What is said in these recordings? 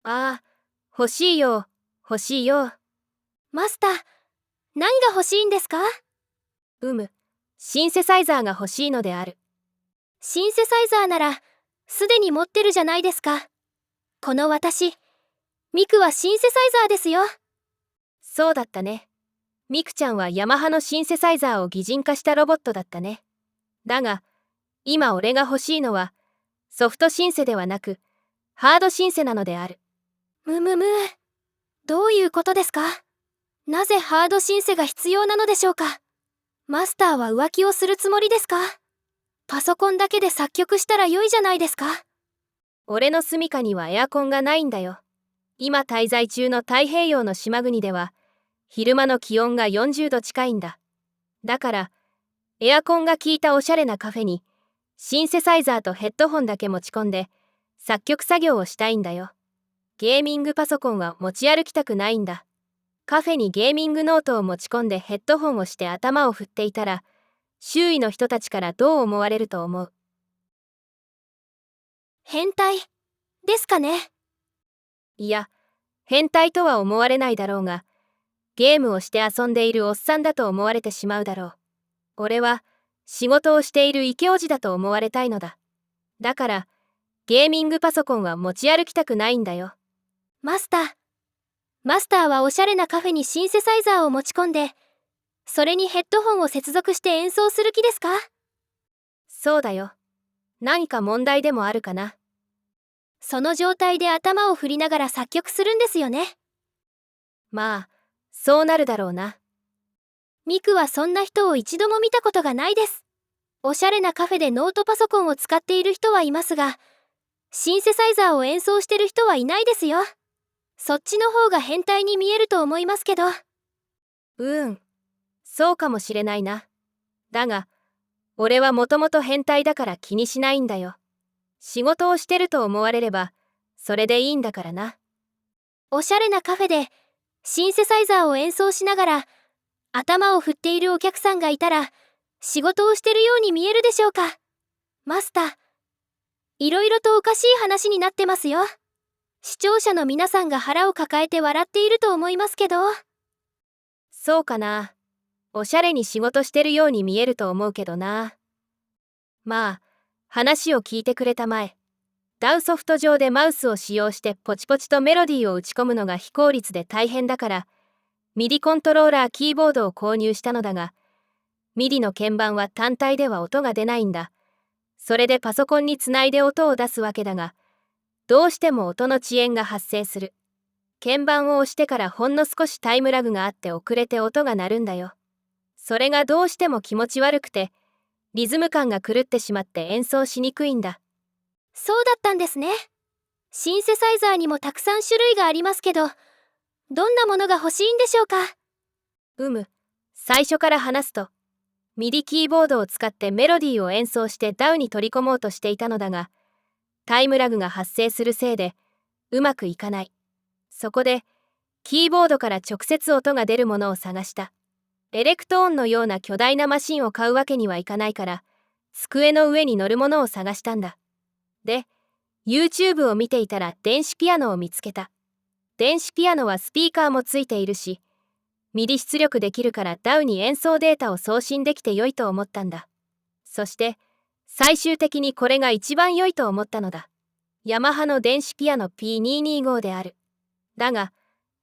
ああ、欲しいよ、欲しいよ。マスター、何が欲しいんですか？シンセサイザーが欲しいのである。シンセサイザーなら、すでに持ってるじゃないですか。この私、ミクはシンセサイザーですよ。そうだったね。ミクちゃんはヤマハのシンセサイザーを擬人化したロボットだったね。だが、今俺が欲しいのは、ソフトシンセではなく、ハードシンセなのである。むむむ。どういうことですか？なぜハードシンセが必要なのでしょうか？マスターは浮気をするつもりですか？パソコンだけで作曲したら良いじゃないですか。俺の住処にはエアコンがないんだよ。今滞在中の太平洋の島国では、昼間の気温が40度近いんだ。だから、エアコンが効いたおしゃれなカフェに、シンセサイザーとヘッドホンだけ持ち込んで、作曲作業をしたいんだよ。ゲーミングパソコンは持ち歩きたくないんだ。カフェにゲーミングノートを持ち込んでヘッドホンをして頭を振っていたら、周囲の人たちからどう思われると思う？変態ですかね。いや、変態とは思われないだろうが、ゲームをして遊んでいるおっさんだと思われてしまうだろう。俺は仕事をしているイケオジだと思われたいのだ。だから、ゲーミングパソコンは持ち歩きたくないんだよ。マスターはおしゃれなカフェにシンセサイザーを持ち込んで、それにヘッドホンを接続して演奏する気ですか？そうだよ。何か問題でもあるかな。その状態で頭を振りながら作曲するんですよね。まあ、そうなるだろうな。ミクはそんな人を一度も見たことがないです。おしゃれなカフェでノートパソコンを使っている人はいますが、シンセサイザーを演奏してる人はいないですよ。そっちの方が変態に見えると思いますけど。そうかもしれないな。だが、俺はもともと変態だから気にしないんだよ。仕事をしてると思われれば、それでいいんだからな。おしゃれなカフェでシンセサイザーを演奏しながら頭を振っているお客さんがいたら仕事をしてるように見えるでしょうか？マスター、いろいろとおかしい話になってますよ。視聴者の皆さんが腹を抱えて笑っていると思いますけど。そうかな。おしゃれに仕事してるように見えると思うけどな。まあ、話を聞いてくれたまえ。ダウソフト上でマウスを使用してポチポチとメロディーを打ち込むのが非効率で大変だから、ミディコントローラーキーボードを購入したのだが、ミディの鍵盤は単体では音が出ないんだ。それでパソコンにつないで音を出すわけだが、どうしても音の遅延が発生する。鍵盤を押してからほんの少しタイムラグがあって遅れて音が鳴るんだよ。それがどうしても気持ち悪くて、リズム感が狂ってしまって演奏しにくいんだ。そうだったんですね。シンセサイザーにもたくさん種類がありますけど、どんなものが欲しいんでしょうか？最初から話すと、ミディキーボードを使ってメロディーを演奏してダウに取り込もうとしていたのだが、タイムラグが発生するせいで、うまくいかない。そこで、キーボードから直接音が出るものを探した。エレクトーンのような巨大なマシンを買うわけにはいかないから、机の上に乗るものを探したんだ。で、YouTube を見ていたら電子ピアノを見つけた。電子ピアノはスピーカーもついているし、ミディ出力できるからダウに演奏データを送信できて良いと思ったんだ。そして、最終的にこれが一番良いと思ったのだ。ヤマハの電子ピアノ P225 である。だが、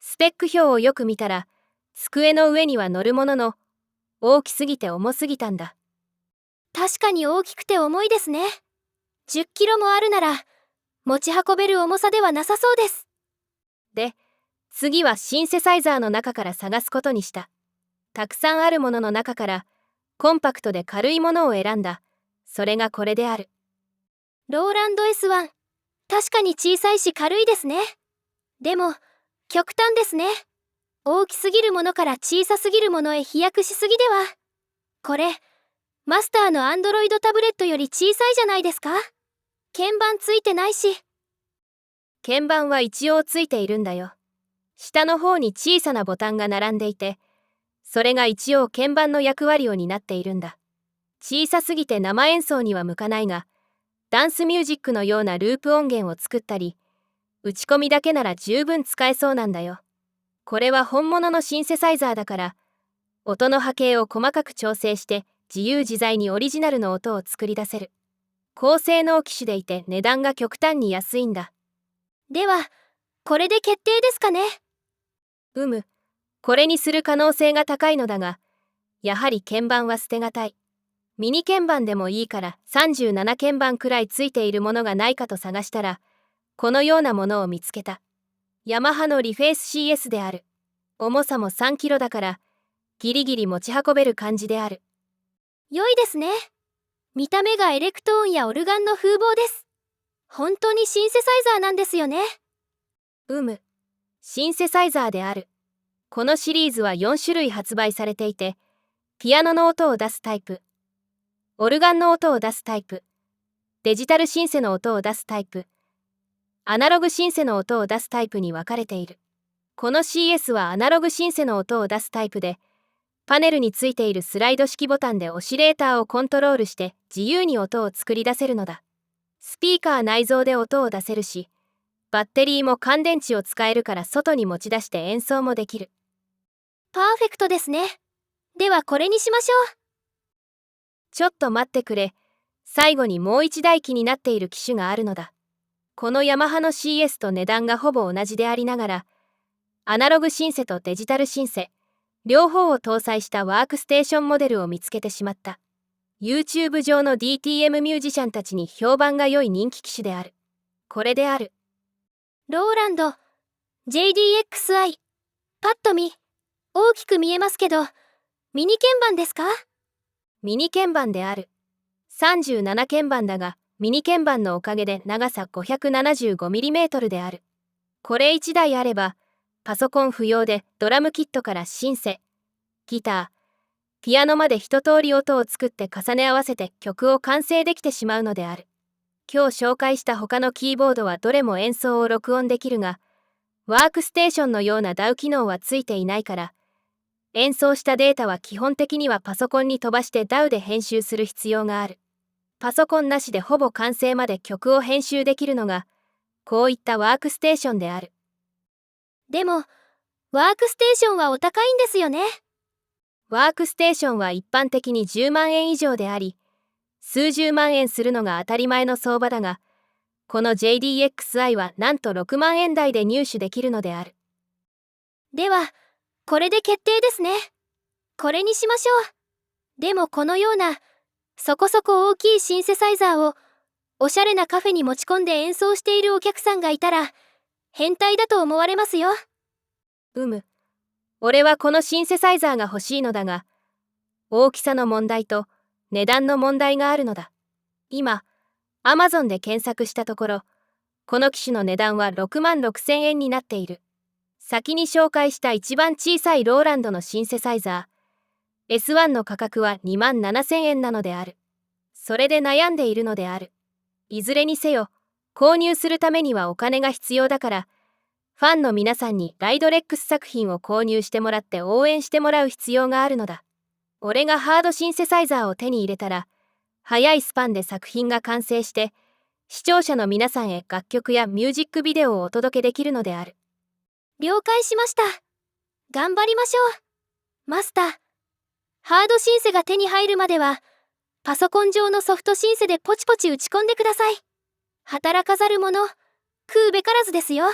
スペック表をよく見たら、机の上には乗るものの、大きすぎて重すぎたんだ。確かに大きくて重いですね。10キロもあるなら、持ち運べる重さではなさそうです。で、次はシンセサイザーの中から探すことにした。たくさんあるものの中から、コンパクトで軽いものを選んだ。それがこれである。ローランド S1。確かに小さいし軽いですね。でも、極端ですね。大きすぎるものから小さすぎるものへ飛躍しすぎでは。これ、マスターのアンドロイドタブレットより小さいじゃないですか？鍵盤ついてないし。鍵盤は一応ついているんだよ。下の方に小さなボタンが並んでいて、それが一応鍵盤の役割を担っているんだ。小さすぎて生演奏には向かないが、ダンスミュージックのようなループ音源を作ったり、打ち込みだけなら十分使えそうなんだよ。これは本物のシンセサイザーだから、音の波形を細かく調整して自由自在にオリジナルの音を作り出せる。高性能機種でいて値段が極端に安いんだ。では、これで決定ですかね。これにする可能性が高いのだが、やはり鍵盤は捨てがたい。ミニ鍵盤でもいいから37鍵盤くらいついているものがないかと探したら、このようなものを見つけた。ヤマハのリフェイス CS である。重さも3キロだから、ギリギリ持ち運べる感じである。良いですね。見た目がエレクトーンやオルガンの風貌です。本当にシンセサイザーなんですよね。シンセサイザーである。このシリーズは4種類発売されていて、ピアノの音を出すタイプ、オルガンの音を出すタイプ、デジタルシンセの音を出すタイプ、アナログシンセの音を出すタイプに分かれている。この CS はアナログシンセの音を出すタイプで、パネルについているスライド式ボタンでオシレーターをコントロールして自由に音を作り出せるのだ。スピーカー内蔵で音を出せるし、バッテリーも乾電池を使えるから外に持ち出して演奏もできる。パーフェクトですね。ではこれにしましょう。ちょっと待ってくれ。最後にもう一台気になっている機種があるのだ。このヤマハの CS と値段がほぼ同じでありながら、アナログシンセとデジタルシンセ、両方を搭載したワークステーションモデルを見つけてしまった。YouTube 上の DTM ミュージシャンたちに評判が良い人気機種である。これである。ローランド JDXI。パッと見、大きく見えますけど、ミニ鍵盤ですか？ミニ鍵盤である。37鍵盤だが、ミニ鍵盤のおかげで長さ 575mm である。これ1台あれば、パソコン不要でドラムキットからシンセ、ギター、ピアノまで一通り音を作って重ね合わせて曲を完成できてしまうのである。今日紹介した他のキーボードはどれも演奏を録音できるが、ワークステーションのような DAW 機能はついていないから、演奏したデータは基本的にはパソコンに飛ばして DAW で編集する必要がある。パソコンなしでほぼ完成まで曲を編集できるのが、こういったワークステーションである。でも、ワークステーションはお高いんですよね。ワークステーションは一般的に10万円以上であり、数十万円するのが当たり前の相場だが、この JDXI はなんと6万円台で入手できるのである。では、これで決定ですね。これにしましょう。でもこのような、そこそこ大きいシンセサイザーを、おしゃれなカフェに持ち込んで演奏しているお客さんがいたら、変態だと思われますよ。俺はこのシンセサイザーが欲しいのだが、大きさの問題と値段の問題があるのだ。今、Amazon で検索したところ、この機種の値段は6万6千円になっている。先に紹介した一番小さいローランドのシンセサイザー、S1 の価格は2万7千円なのである。それで悩んでいるのである。いずれにせよ、購入するためにはお金が必要だから、ファンの皆さんにライドレックス作品を購入してもらって応援してもらう必要があるのだ。俺がハードシンセサイザーを手に入れたら、早いスパンで作品が完成して、視聴者の皆さんへ楽曲やミュージックビデオをお届けできるのである。了解しました。頑張りましょう。マスター、ハードシンセが手に入るまでは、パソコン上のソフトシンセでポチポチ打ち込んでください。働かざる者、食うべからずですよ。